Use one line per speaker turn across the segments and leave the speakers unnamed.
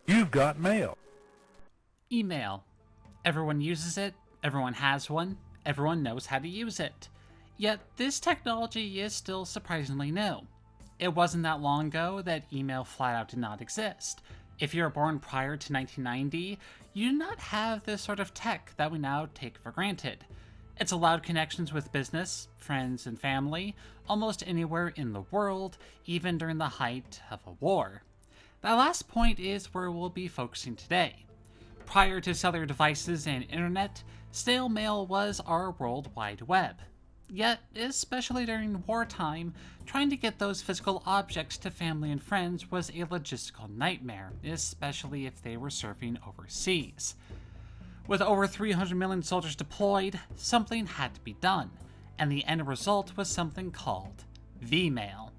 You've got mail.
Email. Everyone uses it, everyone has one, everyone knows how to use it. Yet this technology is still surprisingly new. It wasn't that long ago that email flat out did not exist. If you were born prior to 1990, you do not have this sort of tech that we now take for granted. It's allowed connections with business, friends, and family almost anywhere in the world, even during the height of a war. That last point is where we'll be focusing today. Prior to cellular devices and internet, snail mail was our World Wide Web. Yet, especially during wartime, trying to get those physical objects to family and friends was a logistical nightmare, especially if they were serving overseas. With over 300 million soldiers deployed, something had to be done, and the end result was something called V-mail.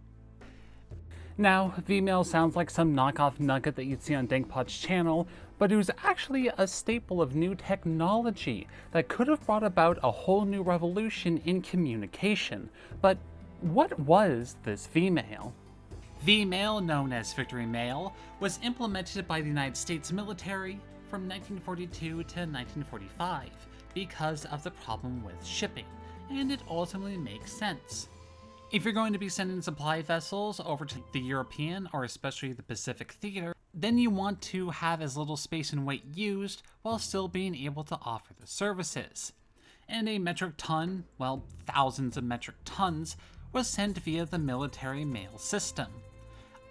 Now, V-mail sounds like some knockoff nugget that you'd see on Dankpod's channel, but it was actually a staple of new technology that could have brought about a whole new revolution in communication. But what was this V-mail? V-mail, known as Victory Mail, was implemented by the United States military from 1942 to 1945 because of the problem with shipping, and it ultimately makes sense. If you're going to be sending supply vessels over to the European or especially the Pacific theater, then you want to have as little space and weight used while still being able to offer the services. And a metric ton, well, thousands of metric tons, was sent via the military mail system.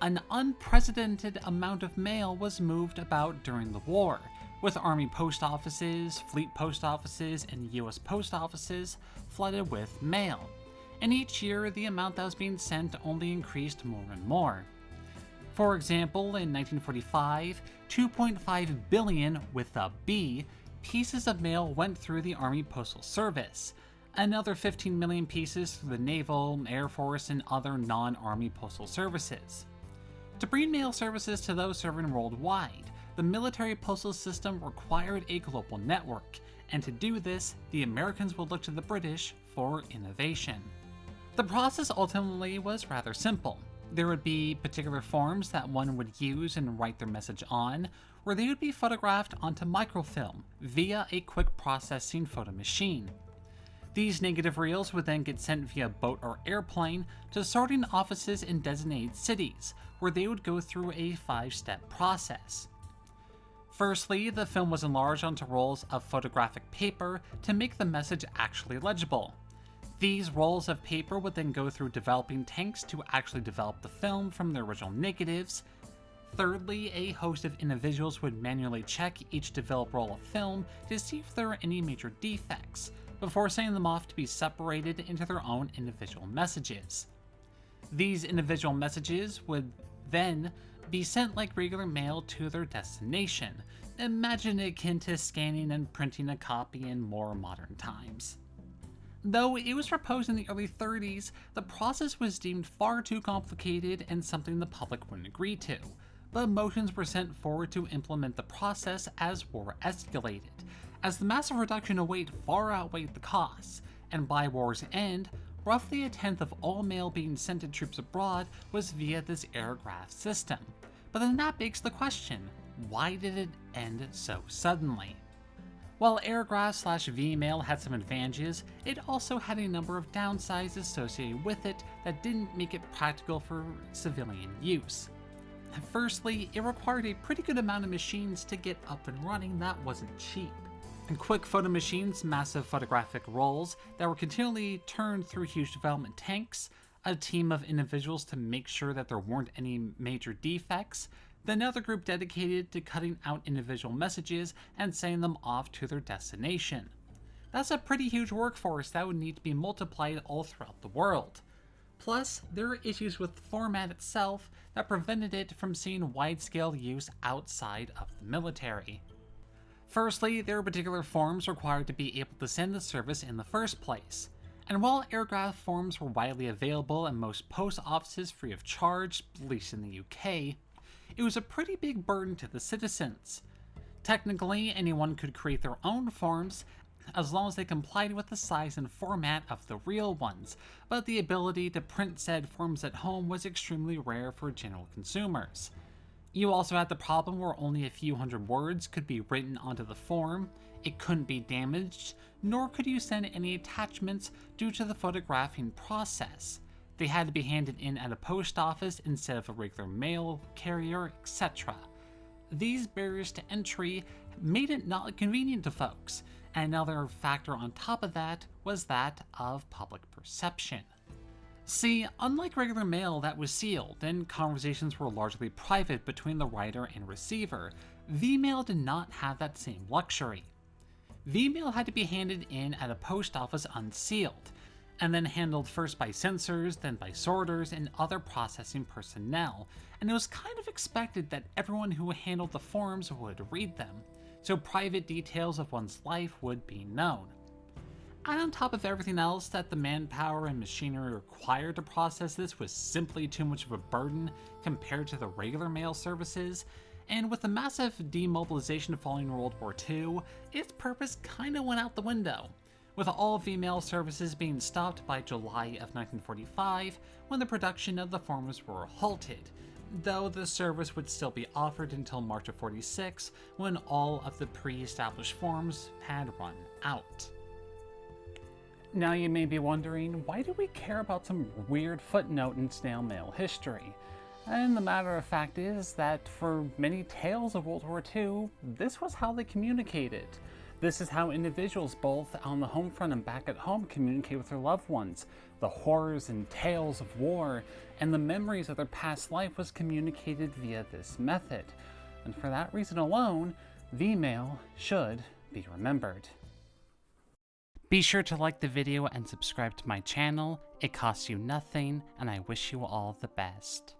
An unprecedented amount of mail was moved about during the war, with Army post offices, fleet post offices, and US post offices flooded with mail. And each year, the amount that was being sent only increased more and more. For example, in 1945, 2.5 billion, with a B, pieces of mail went through the Army Postal Service, another 15 million pieces through the Naval, Air Force, and other non-Army postal services. To bring mail services to those serving worldwide, the military postal system required a global network, and to do this, the Americans would look to the British for innovation. The process ultimately was rather simple. There would be particular forms that one would use and write their message on, where they would be photographed onto microfilm via a quick processing photo machine. These negative reels would then get sent via boat or airplane to sorting offices in designated cities, where they would go through a 5-step process. Firstly, the film was enlarged onto rolls of photographic paper to make the message actually legible. These rolls of paper would then go through developing tanks to actually develop the film from the original negatives. Thirdly, a host of individuals would manually check each developed roll of film to see if there are any major defects, before sending them off to be separated into their own individual messages. These individual messages would then be sent like regular mail to their destination. Imagine it akin to scanning and printing a copy in more modern times. Though it was proposed in the early 30s, the process was deemed far too complicated and something the public wouldn't agree to, but motions were sent forward to implement the process as war escalated, as the massive reduction in weight far outweighed the costs, and by war's end, roughly a tenth of all mail being sent to troops abroad was via this aircraft system. But then that begs the question, why did it end so suddenly? While aircraft/V-mail had some advantages, it also had a number of downsides associated with it that didn't make it practical for civilian use. Firstly, it required a pretty good amount of machines to get up and running that wasn't cheap. And quick photo machines, massive photographic rolls that were continually turned through huge development tanks, a team of individuals to make sure that there weren't any major defects, then another group dedicated to cutting out individual messages and sending them off to their destination. That's a pretty huge workforce that would need to be multiplied all throughout the world. Plus, there are issues with the format itself that prevented it from seeing wide-scale use outside of the military. Firstly, there are particular forms required to be able to send the service in the first place. And while aircraft forms were widely available in most post offices free of charge, at least in the UK, it was a pretty big burden to the citizens. Technically, anyone could create their own forms as long as they complied with the size and format of the real ones, but the ability to print said forms at home was extremely rare for general consumers. You also had the problem where only a few hundred words could be written onto the form, it couldn't be damaged, nor could you send any attachments due to the photographing process. They had to be handed in at a post office instead of a regular mail carrier, etc. These barriers to entry made it not convenient to folks, and another factor on top of that was that of public perception. See, unlike regular mail that was sealed and conversations were largely private between the writer and receiver, V-mail did not have that same luxury. V-mail had to be handed in at a post office unsealed, and then handled first by censors, then by sorters and other processing personnel, and it was kind of expected that everyone who handled the forms would read them, so private details of one's life would be known. And on top of everything else, that the manpower and machinery required to process this was simply too much of a burden compared to the regular mail services, and with the massive demobilization following World War II, its purpose kinda went out the window, with all V-mail services being stopped by July of 1945 when the production of the forms were halted, though the service would still be offered until March of '46 when all of the pre-established forms had run out. Now you may be wondering, why do we care about some weird footnote in snail mail history? And the matter of fact is that for many tales of World War II, this was how they communicated. This is how individuals both on the home front and back at home communicate with their loved ones. The horrors and tales of war and the memories of their past life was communicated via this method. And for that reason alone, V-mail should be remembered. Be sure to like the video and subscribe to my channel. It costs you nothing, and I wish you all the best.